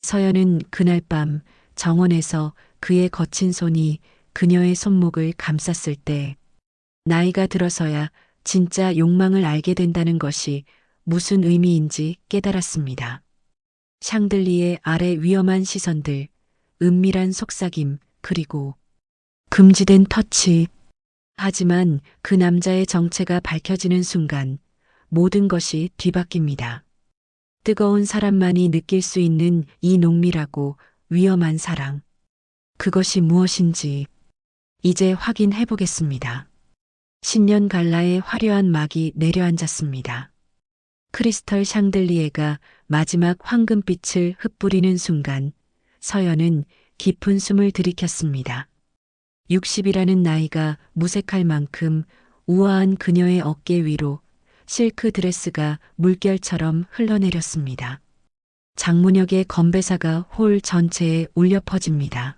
서연은 그날 밤 정원에서 그의 거친 손이 그녀의 손목을 감쌌을 때 나이가 들어서야 진짜 욕망을 알게 된다는 것이 무슨 의미인지 깨달았습니다. 샹들리에 아래 위험한 시선들, 은밀한 속삭임, 그리고 금지된 터치. 하지만 그 남자의 정체가 밝혀지는 순간 모든 것이 뒤바뀝니다. 뜨거운 사람만이 느낄 수 있는 이 농밀하고 위험한 사랑. 그것이 무엇인지 이제 확인해 보겠습니다. 신년 갈라의 화려한 막이 내려앉았습니다. 크리스털 샹들리에가 마지막 황금빛을 흩뿌리는 순간 서연은 깊은 숨을 들이켰습니다. 60이라는 나이가 무색할 만큼 우아한 그녀의 어깨 위로 실크 드레스가 물결처럼 흘러내렸습니다. 장문혁의 건배사가 홀 전체에 울려 퍼집니다.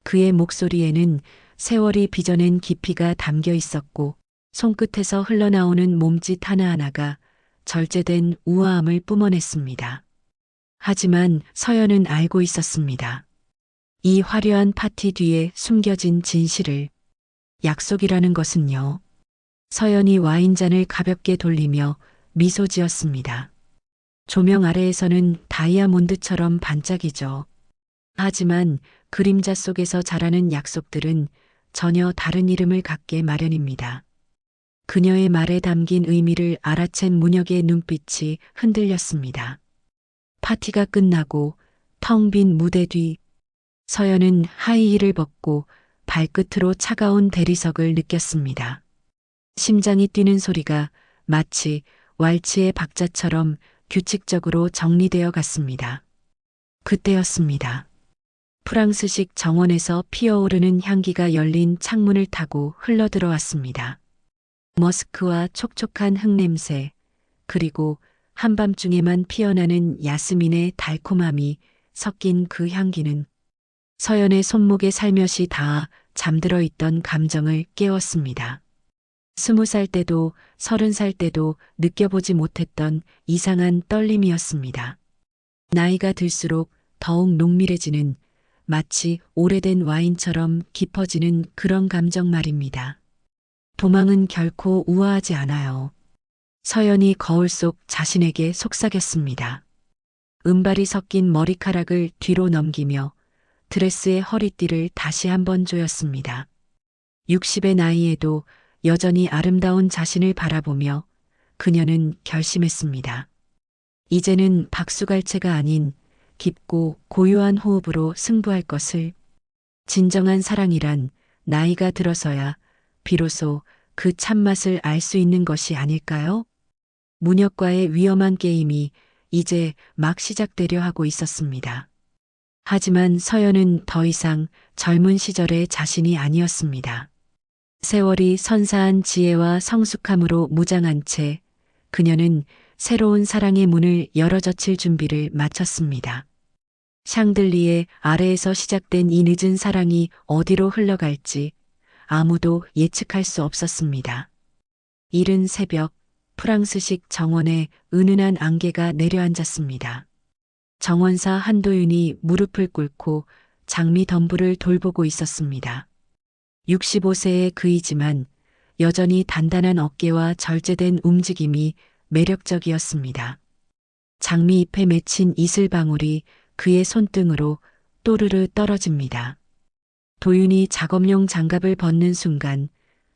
그의 목소리에는 세월이 빚어낸 깊이가 담겨 있었고 손끝에서 흘러나오는 몸짓 하나하나가 절제된 우아함을 뿜어냈습니다. 하지만 서연은 알고 있었습니다. 이 화려한 파티 뒤에 숨겨진 진실을. 약속이라는 것은요. 서연이 와인잔을 가볍게 돌리며 미소 지었습니다. 조명 아래에서는 다이아몬드처럼 반짝이죠. 하지만 그림자 속에서 자라는 약속들은 전혀 다른 이름을 갖게 마련입니다. 그녀의 말에 담긴 의미를 알아챈 문혁의 눈빛이 흔들렸습니다. 파티가 끝나고 텅 빈 무대 뒤 서연은 하이힐을 벗고 발끝으로 차가운 대리석을 느꼈습니다. 심장이 뛰는 소리가 마치 왈츠의 박자처럼 규칙적으로 정리되어 갔습니다. 그때였습니다. 프랑스식 정원에서 피어오르는 향기가 열린 창문을 타고 흘러들어왔습니다. 머스크와 촉촉한 흙냄새, 그리고 한밤중에만 피어나는 야스민의 달콤함이 섞인 그 향기는 서연의 손목에 살며시 닿아 잠들어 있던 감정을 깨웠습니다. 20살 때도 30살 때도 느껴보지 못했던 이상한 떨림이었습니다. 나이가 들수록 더욱 농밀해지는, 마치 오래된 와인처럼 깊어지는 그런 감정 말입니다. 도망은 결코 우아하지 않아요. 서연이 거울 속 자신에게 속삭였습니다. 은발이 섞인 머리카락을 뒤로 넘기며 드레스의 허리띠를 다시 한번 조였습니다. 60의 나이에도 여전히 아름다운 자신을 바라보며 그녀는 결심했습니다. 이제는 박수갈채가 아닌 깊고 고요한 호흡으로 승부할 것을. 진정한 사랑이란 나이가 들어서야 비로소 그 참맛을 알 수 있는 것이 아닐까요? 문혁과의 위험한 게임이 이제 막 시작되려 하고 있었습니다. 하지만 서연은 더 이상 젊은 시절의 자신이 아니었습니다. 세월이 선사한 지혜와 성숙함으로 무장한 채 그녀는 새로운 사랑의 문을 열어젖힐 준비를 마쳤습니다. 샹들리에 아래에서 시작된 이 늦은 사랑이 어디로 흘러갈지 아무도 예측할 수 없었습니다. 이른 새벽 프랑스식 정원에 은은한 안개가 내려앉았습니다. 정원사 한도윤이 무릎을 꿇고 장미 덤불을 돌보고 있었습니다. 65세의 그이지만 여전히 단단한 어깨와 절제된 움직임이 매력적이었습니다. 장미잎에 맺힌 이슬방울이 그의 손등으로 또르르 떨어집니다. 도윤이 작업용 장갑을 벗는 순간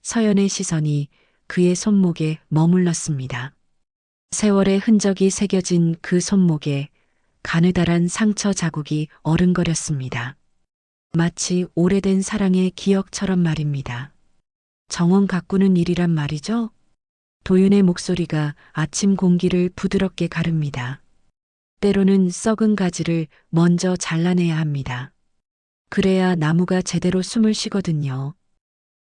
서연의 시선이 그의 손목에 머물렀습니다. 세월의 흔적이 새겨진 그 손목에 가느다란 상처 자국이 어른거렸습니다. 마치 오래된 사랑의 기억처럼 말입니다. 정원 가꾸는 일이란 말이죠? 도윤의 목소리가 아침 공기를 부드럽게 가릅니다. 때로는 썩은 가지를 먼저 잘라내야 합니다. 그래야 나무가 제대로 숨을 쉬거든요.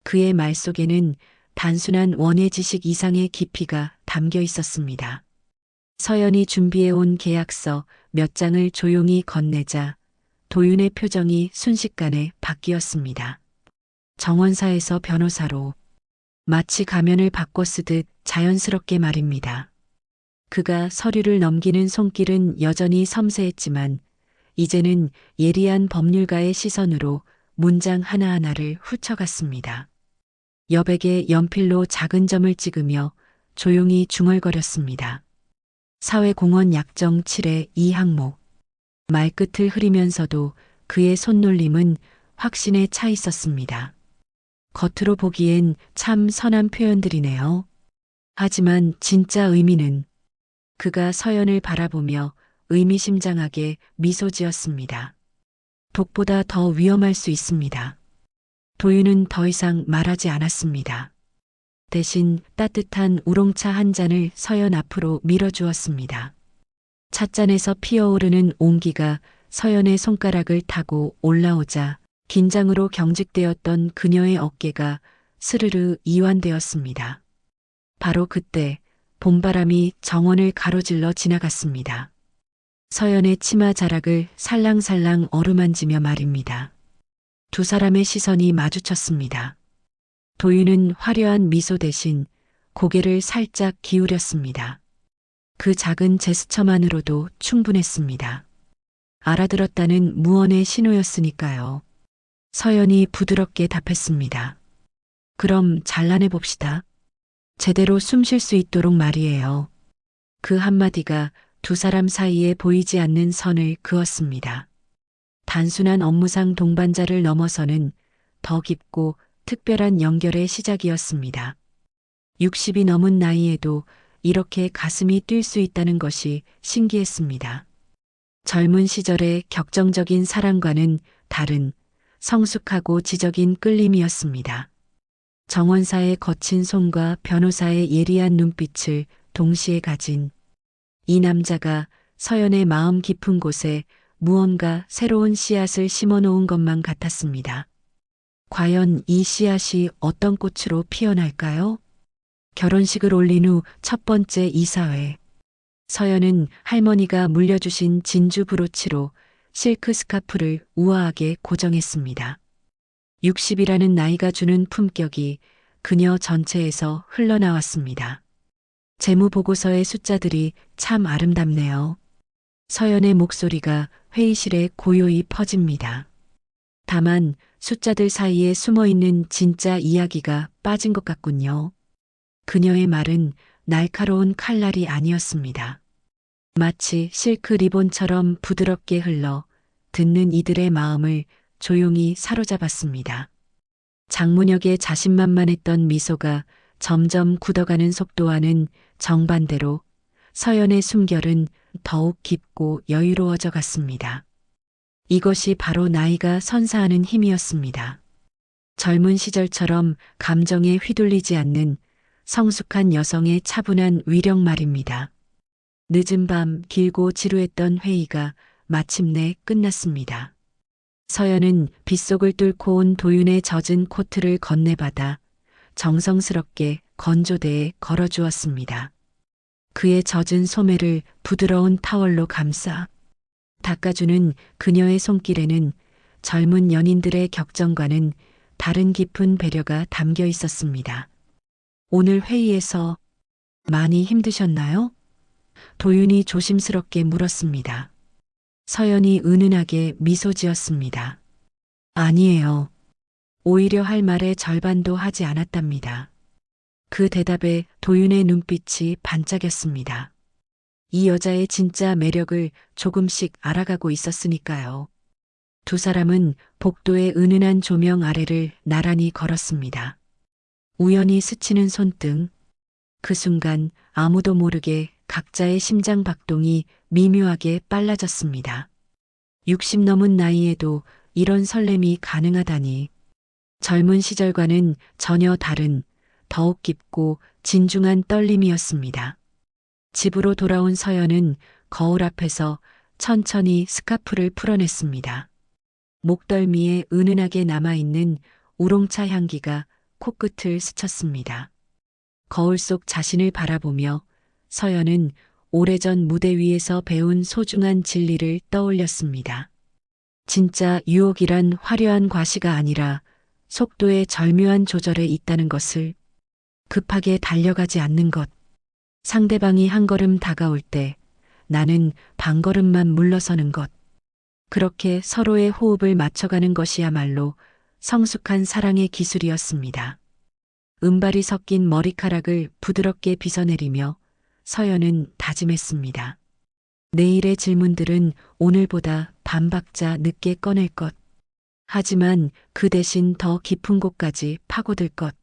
그의 말 속에는 단순한 원예 지식 이상의 깊이가 담겨 있었습니다. 서연이 준비해온 계약서 몇 장을 조용히 건네자 도윤의 표정이 순식간에 바뀌었습니다. 정원사에서 변호사로 마치 가면을 바꿔 쓰듯 자연스럽게 말입니다. 그가 서류를 넘기는 손길은 여전히 섬세했지만 이제는 예리한 법률가의 시선으로 문장 하나하나를 훑어갔습니다. 여백에 연필로 작은 점을 찍으며 조용히 중얼거렸습니다. 사회공헌 약정 7의 2항목. 말끝을 흐리면서도 그의 손놀림은 확신에 차 있었습니다. 겉으로 보기엔 참 선한 표현들이네요. 하지만 진짜 의미는. 그가 서연을 바라보며 의미심장하게 미소 지었습니다. 독보다 더 위험할 수 있습니다. 도윤은 더 이상 말하지 않았습니다. 대신 따뜻한 우롱차 한 잔을 서연 앞으로 밀어주었습니다. 찻잔에서 피어오르는 온기가 서연의 손가락을 타고 올라오자 긴장으로 경직되었던 그녀의 어깨가 스르르 이완되었습니다. 바로 그때 봄바람이 정원을 가로질러 지나갔습니다. 서연의 치마 자락을 살랑살랑 어루만지며 말입니다. 두 사람의 시선이 마주쳤습니다. 도윤은 화려한 미소 대신 고개를 살짝 기울였습니다. 그 작은 제스처만으로도 충분했습니다. 알아들었다는 무언의 신호였으니까요. 서연이 부드럽게 답했습니다. 그럼 잘라내 봅시다. 제대로 숨 쉴 수 있도록 말이에요. 그 한마디가 두 사람 사이에 보이지 않는 선을 그었습니다. 단순한 업무상 동반자를 넘어서는 더 깊고 특별한 연결의 시작이었습니다. 60이 넘은 나이에도 이렇게 가슴이 뛸 수 있다는 것이 신기했습니다. 젊은 시절의 격정적인 사랑과는 다른 성숙하고 지적인 끌림이었습니다. 정원사의 거친 손과 변호사의 예리한 눈빛을 동시에 가진 이 남자가 서연의 마음 깊은 곳에 무언가 새로운 씨앗을 심어놓은 것만 같았습니다. 과연 이 씨앗이 어떤 꽃으로 피어날까요? 결혼식을 올린 후 첫 번째 이사회. 서연은 할머니가 물려주신 진주 브로치로 실크 스카프를 우아하게 고정했습니다. 60이라는 나이가 주는 품격이 그녀 전체에서 흘러나왔습니다. 재무보고서의 숫자들이 참 아름답네요. 서연의 목소리가 회의실에 고요히 퍼집니다. 다만 숫자들 사이에 숨어있는 진짜 이야기가 빠진 것 같군요. 그녀의 말은 날카로운 칼날이 아니었습니다. 마치 실크 리본처럼 부드럽게 흘러 듣는 이들의 마음을 조용히 사로잡았습니다. 장문혁의 자신만만했던 미소가 점점 굳어가는 속도와는 정반대로 서연의 숨결은 더욱 깊고 여유로워져 갔습니다. 이것이 바로 나이가 선사하는 힘이었습니다. 젊은 시절처럼 감정에 휘둘리지 않는 성숙한 여성의 차분한 위력 말입니다. 늦은 밤 길고 지루했던 회의가 마침내 끝났습니다. 서연은 빗속을 뚫고 온 도윤의 젖은 코트를 건네받아 정성스럽게 건조대에 걸어주었습니다. 그의 젖은 소매를 부드러운 타월로 감싸 닦아주는 그녀의 손길에는 젊은 연인들의 격정과는 다른 깊은 배려가 담겨 있었습니다. 오늘 회의에서 많이 힘드셨나요? 도윤이 조심스럽게 물었습니다. 서연이 은은하게 미소 지었습니다. 아니에요. 오히려 할 말의 절반도 하지 않았답니다. 그 대답에 도윤의 눈빛이 반짝였습니다. 이 여자의 진짜 매력을 조금씩 알아가고 있었으니까요. 두 사람은 복도의 은은한 조명 아래를 나란히 걸었습니다. 우연히 스치는 손등. 그 순간 아무도 모르게 각자의 심장 박동이 미묘하게 빨라졌습니다. 60 넘은 나이에도 이런 설렘이 가능하다니. 젊은 시절과는 전혀 다른 더욱 깊고 진중한 떨림이었습니다. 집으로 돌아온 서연은 거울 앞에서 천천히 스카프를 풀어냈습니다. 목덜미에 은은하게 남아있는 우롱차 향기가 코끝을 스쳤습니다. 거울 속 자신을 바라보며 서연은 오래전 무대 위에서 배운 소중한 진리를 떠올렸습니다. 진짜 유혹이란 화려한 과시가 아니라 속도의 절묘한 조절에 있다는 것을. 급하게 달려가지 않는 것. 상대방이 한 걸음 다가올 때 나는 반 걸음만 물러서는 것. 그렇게 서로의 호흡을 맞춰가는 것이야말로 성숙한 사랑의 기술이었습니다. 은발이 섞인 머리카락을 부드럽게 빗어내리며 서연은 다짐했습니다. 내일의 질문들은 오늘보다 반박자 늦게 꺼낼 것. 하지만 그 대신 더 깊은 곳까지 파고들 것.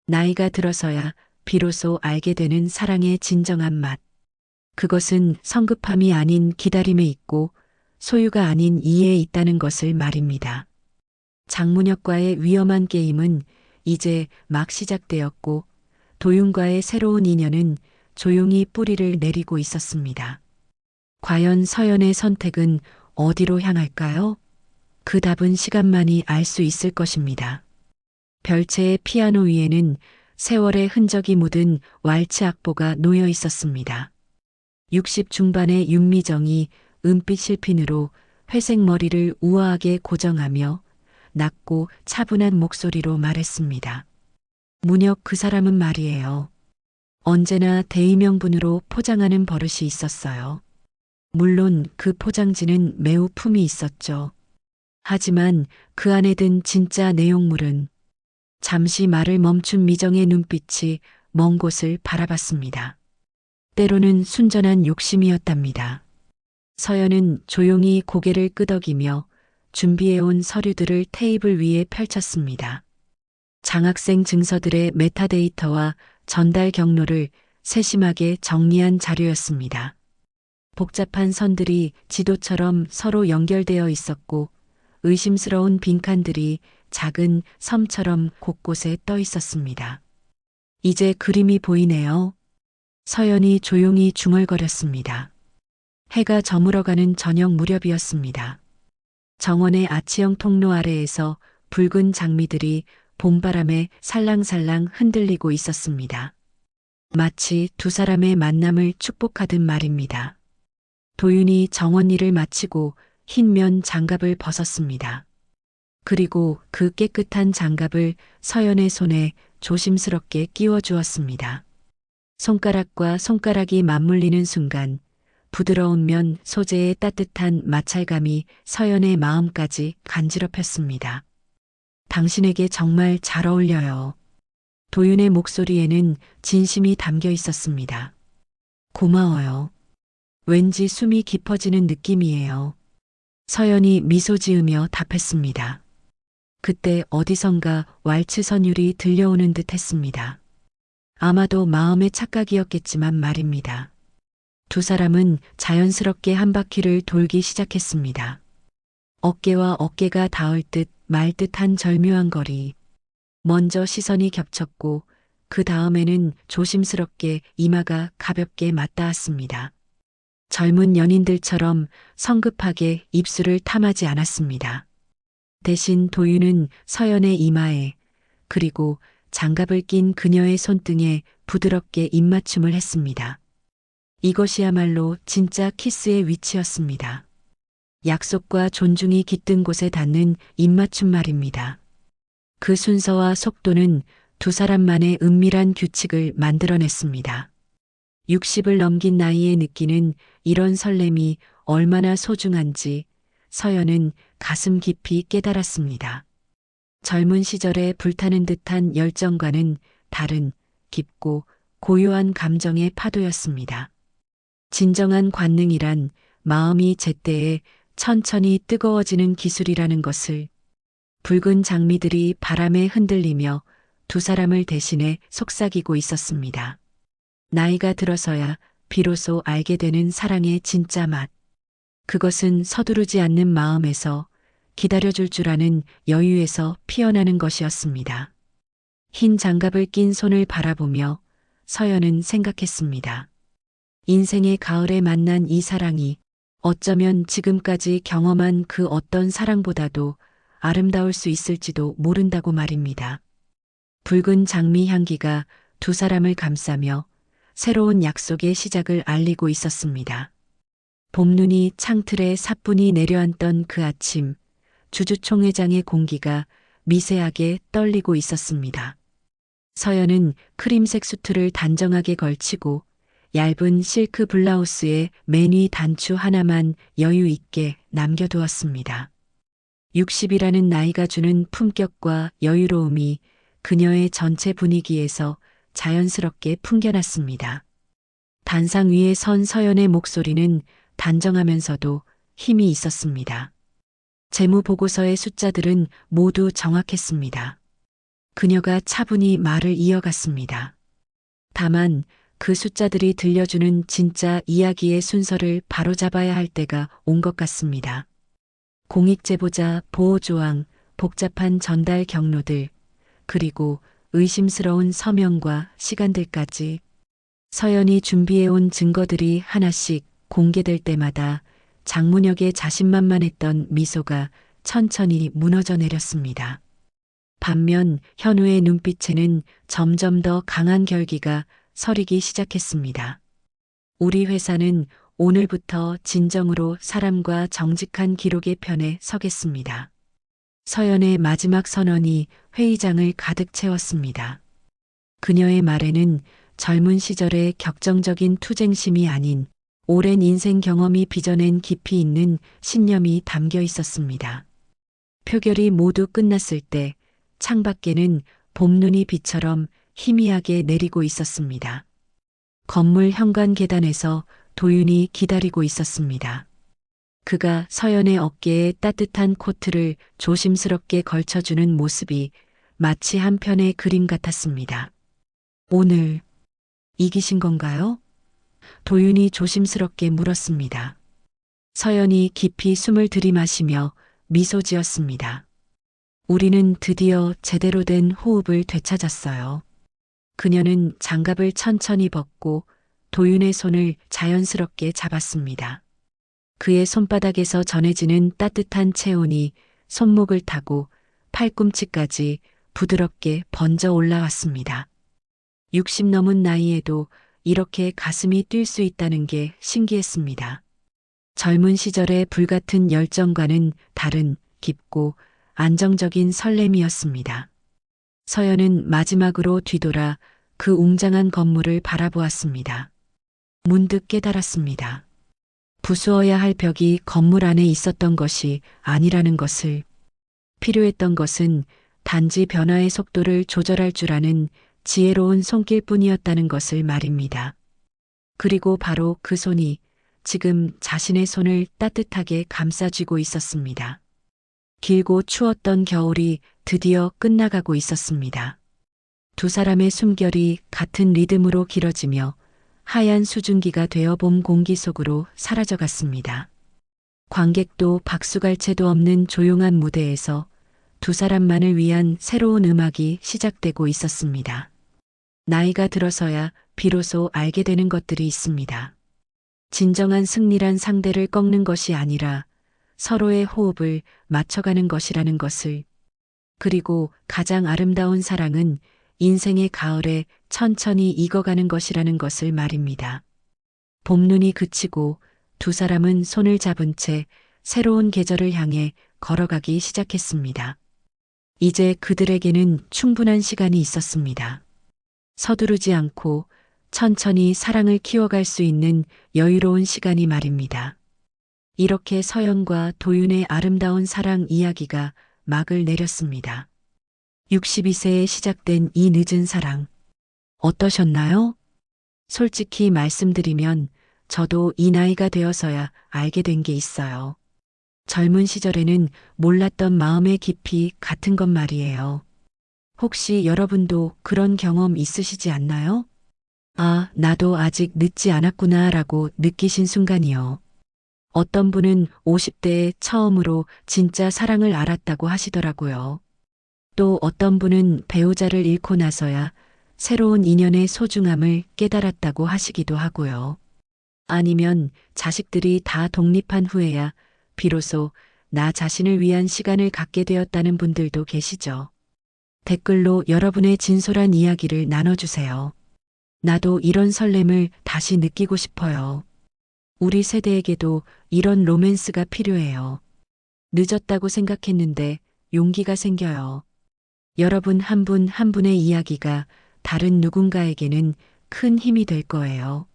나이가 들어서야 비로소 알게 되는 사랑의 진정한 맛. 그것은 성급함이 아닌 기다림에 있고 소유가 아닌 이해에 있다는 것을 말입니다. 장문혁과의 위험한 게임은 이제 막 시작되었고 도윤과의 새로운 인연은 조용히 뿌리를 내리고 있었습니다. 과연 서연의 선택은 어디로 향할까요? 그 답은 시간만이 알 수 있을 것입니다. 별채의 피아노 위에는 세월의 흔적이 묻은 왈츠 악보가 놓여 있었습니다. 60 중반의 윤미정이 은빛 실핀으로 회색 머리를 우아하게 고정하며 낮고 차분한 목소리로 말했습니다. 문혁 그 사람은 말이에요. 언제나 대의명분으로 포장하는 버릇이 있었어요. 물론 그 포장지는 매우 품이 있었죠. 하지만 그 안에 든 진짜 내용물은 잠시 말을 멈춘 미정의 눈빛이 먼 곳을 바라봤습니다. 때로는 순전한 욕심이었답니다. 서연은 조용히 고개를 끄덕이며 준비해온 서류들을 테이블 위에 펼쳤습니다. 장학생 증서들의 메타데이터와 전달 경로를 세심하게 정리한 자료였습니다. 복잡한 선들이 지도처럼 서로 연결되어 있었고 의심스러운 빈칸들이 작은 섬처럼 곳곳에 떠 있었습니다. 이제 그림이 보이네요. 서연이 조용히 중얼거렸습니다. 해가 저물어가는 저녁 무렵이었습니다. 정원의 아치형 통로 아래에서 붉은 장미들이 봄바람에 살랑살랑 흔들리고 있었습니다. 마치 두 사람의 만남을 축복하듯 말입니다. 도윤이 정원 일을 마치고 흰면 장갑을 벗었습니다. 그리고 그 깨끗한 장갑을 서연의 손에 조심스럽게 끼워 주었습니다. 손가락과 손가락이 맞물리는 순간 부드러운 면 소재의 따뜻한 마찰감이 서연의 마음까지 간지럽혔습니다. 당신에게 정말 잘 어울려요. 도윤의 목소리에는 진심이 담겨 있었습니다. 고마워요. 왠지 숨이 깊어지는 느낌이에요. 서연이 미소 지으며 답했습니다. 그때 어디선가 왈츠 선율이 들려오는 듯 했습니다. 아마도 마음의 착각이었겠지만 말입니다. 두 사람은 자연스럽게 한 바퀴를 돌기 시작했습니다. 어깨와 어깨가 닿을 듯 말 듯한 절묘한 거리. 먼저 시선이 겹쳤고 그 다음에는 조심스럽게 이마가 가볍게 맞닿았습니다. 젊은 연인들처럼 성급하게 입술을 탐하지 않았습니다. 대신 도윤은 서연의 이마에 그리고 장갑을 낀 그녀의 손등에 부드럽게 입맞춤을 했습니다. 이것이야말로 진짜 키스의 위치였습니다. 약속과 존중이 깃든 곳에 닿는 입맞춤 말입니다. 그 순서와 속도는 두 사람만의 은밀한 규칙을 만들어냈습니다. 60을 넘긴 나이에 느끼는 이런 설렘이 얼마나 소중한지 서연은 가슴 깊이 깨달았습니다. 젊은 시절에 불타는 듯한 열정과는 다른 깊고 고요한 감정의 파도였습니다. 진정한 관능이란 마음이 제때에 천천히 뜨거워지는 기술이라는 것을 붉은 장미들이 바람에 흔들리며 두 사람을 대신해 속삭이고 있었습니다. 나이가 들어서야 비로소 알게 되는 사랑의 진짜 맛. 그것은 서두르지 않는 마음에서 기다려줄 줄 아는 여유에서 피어나는 것이었습니다. 흰 장갑을 낀 손을 바라보며 서연은 생각했습니다. 인생의 가을에 만난 이 사랑이 어쩌면 지금까지 경험한 그 어떤 사랑보다도 아름다울 수 있을지도 모른다고 말입니다. 붉은 장미 향기가 두 사람을 감싸며 새로운 약속의 시작을 알리고 있었습니다. 봄눈이 창틀에 사뿐히 내려앉던 그 아침, 주주총회장의 공기가 미세하게 떨리고 있었습니다. 서연은 크림색 수트를 단정하게 걸치고 얇은 실크 블라우스에 매니 단추 하나만 여유 있게 남겨두었습니다. 60이라는 나이가 주는 품격과 여유로움이 그녀의 전체 분위기에서 자연스럽게 풍겨났습니다. 단상 위에 선 서연의 목소리는 단정하면서도 힘이 있었습니다. 재무보고서의 숫자들은 모두 정확했습니다. 그녀가 차분히 말을 이어갔습니다. 다만 그 숫자들이 들려주는 진짜 이야기의 순서를 바로잡아야 할 때가 온 것 같습니다. 공익제보자 보호조항, 복잡한 전달 경로들, 그리고 의심스러운 서명과 시간들까지 서연이 준비해온 증거들이 하나씩 공개될 때마다 장문혁의 자신만만했던 미소가 천천히 무너져 내렸습니다. 반면 현우의 눈빛에는 점점 더 강한 결기가 서리기 시작했습니다. 우리 회사는 오늘부터 진정으로 사람과 정직한 기록의 편에 서겠습니다. 서연의 마지막 선언이 회의장을 가득 채웠습니다. 그녀의 말에는 젊은 시절의 격정적인 투쟁심이 아닌 오랜 인생 경험이 빚어낸 깊이 있는 신념이 담겨 있었습니다. 표결이 모두 끝났을 때 창밖에는 봄눈이 비처럼 희미하게 내리고 있었습니다. 건물 현관 계단에서 도윤이 기다리고 있었습니다. 그가 서연의 어깨에 따뜻한 코트를 조심스럽게 걸쳐주는 모습이 마치 한 편의 그림 같았습니다. 오늘 이기신 건가요? 도윤이 조심스럽게 물었습니다. 서연이 깊이 숨을 들이마시며 미소 지었습니다. 우리는 드디어 제대로 된 호흡을 되찾았어요. 그녀는 장갑을 천천히 벗고 도윤의 손을 자연스럽게 잡았습니다. 그의 손바닥에서 전해지는 따뜻한 체온이 손목을 타고 팔꿈치까지 부드럽게 번져 올라왔습니다. 60 넘은 나이에도 이렇게 가슴이 뛸 수 있다는 게 신기했습니다. 젊은 시절의 불같은 열정과는 다른 깊고 안정적인 설렘이었습니다. 서연은 마지막으로 뒤돌아 그 웅장한 건물을 바라보았습니다. 문득 깨달았습니다. 부수어야 할 벽이 건물 안에 있었던 것이 아니라는 것을, 필요했던 것은 단지 변화의 속도를 조절할 줄 아는 지혜로운 손길뿐이었다는 것을 말입니다. 그리고 바로 그 손이 지금 자신의 손을 따뜻하게 감싸쥐고 있었습니다. 길고 추웠던 겨울이 드디어 끝나가고 있었습니다. 두 사람의 숨결이 같은 리듬으로 길어지며 하얀 수증기가 되어 봄 공기 속으로 사라져갔습니다. 관객도 박수갈채도 없는 조용한 무대에서 두 사람만을 위한 새로운 음악이 시작되고 있었습니다. 나이가 들어서야 비로소 알게 되는 것들이 있습니다. 진정한 승리란 상대를 꺾는 것이 아니라 서로의 호흡을 맞춰가는 것이라는 것을, 그리고 가장 아름다운 사랑은 인생의 가을에 천천히 익어가는 것이라는 것을 말입니다. 봄눈이 그치고 두 사람은 손을 잡은 채 새로운 계절을 향해 걸어가기 시작했습니다. 이제 그들에게는 충분한 시간이 있었습니다. 서두르지 않고 천천히 사랑을 키워갈 수 있는 여유로운 시간이 말입니다. 이렇게 서연과 도윤의 아름다운 사랑 이야기가 막을 내렸습니다. 62세에 시작된 이 늦은 사랑. 어떠셨나요? 솔직히 말씀드리면 저도 이 나이가 되어서야 알게 된 게 있어요. 젊은 시절에는 몰랐던 마음의 깊이 같은 것 말이에요. 혹시 여러분도 그런 경험 있으시지 않나요? 아, 나도 아직 늦지 않았구나 라고 느끼신 순간이요. 어떤 분은 50대에 처음으로 진짜 사랑을 알았다고 하시더라고요. 또 어떤 분은 배우자를 잃고 나서야 새로운 인연의 소중함을 깨달았다고 하시기도 하고요. 아니면 자식들이 다 독립한 후에야 비로소 나 자신을 위한 시간을 갖게 되었다는 분들도 계시죠. 댓글로 여러분의 진솔한 이야기를 나눠주세요. 나도 이런 설렘을 다시 느끼고 싶어요. 우리 세대에게도 이런 로맨스가 필요해요. 늦었다고 생각했는데 용기가 생겨요. 여러분 한 분 한 분의 이야기가 다른 누군가에게는 큰 힘이 될 거예요.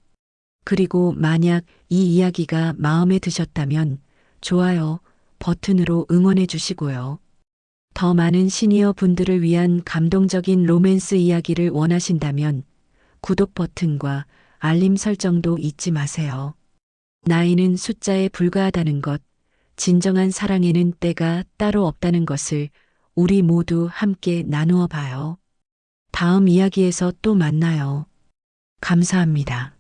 그리고 만약 이 이야기가 마음에 드셨다면 좋아요 버튼으로 응원해 주시고요. 더 많은 시니어 분들을 위한 감동적인 로맨스 이야기를 원하신다면 구독 버튼과 알림 설정도 잊지 마세요. 나이는 숫자에 불과하다는 것, 진정한 사랑에는 때가 따로 없다는 것을 우리 모두 함께 나누어 봐요. 다음 이야기에서 또 만나요. 감사합니다.